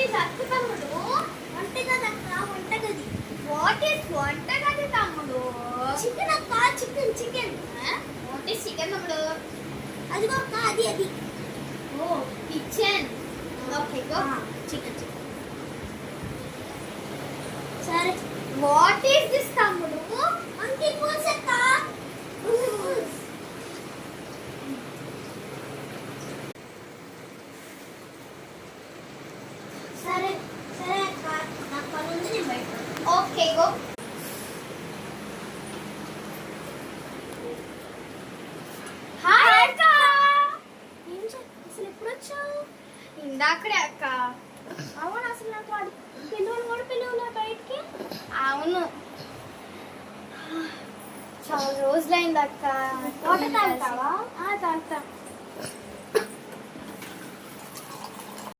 Is అక్క తమ్ముడు? వంటగది అక్క, వంటగది. వాట్ ఈస్ వంటగది తమ్ముడు? చికెన్ అక్క, chicken chicken. What is chicken తమ్ముడు? అదిగో అక్క, అది అది. Oh kitchen. Okay go. Chicken chicken. సరే. వాట్ ఈస్ దిస్ తమ్ముడు? మంకీ పూల్స్ అక్క. సరే సరే అక్క, నాకు పని ఉంది, నేను బయట. Okay go. హాయ్ అక్క. అసలు ఎప్పుడు వచ్చావు? ఇందాకడే అక్క. అవును, అసలు నాకు వాడు పిల్లలు కూడా పిల్లలు బయటికి. అవును, చాలా రోజులైంది అక్క. తాగుతావా? తాగుతా.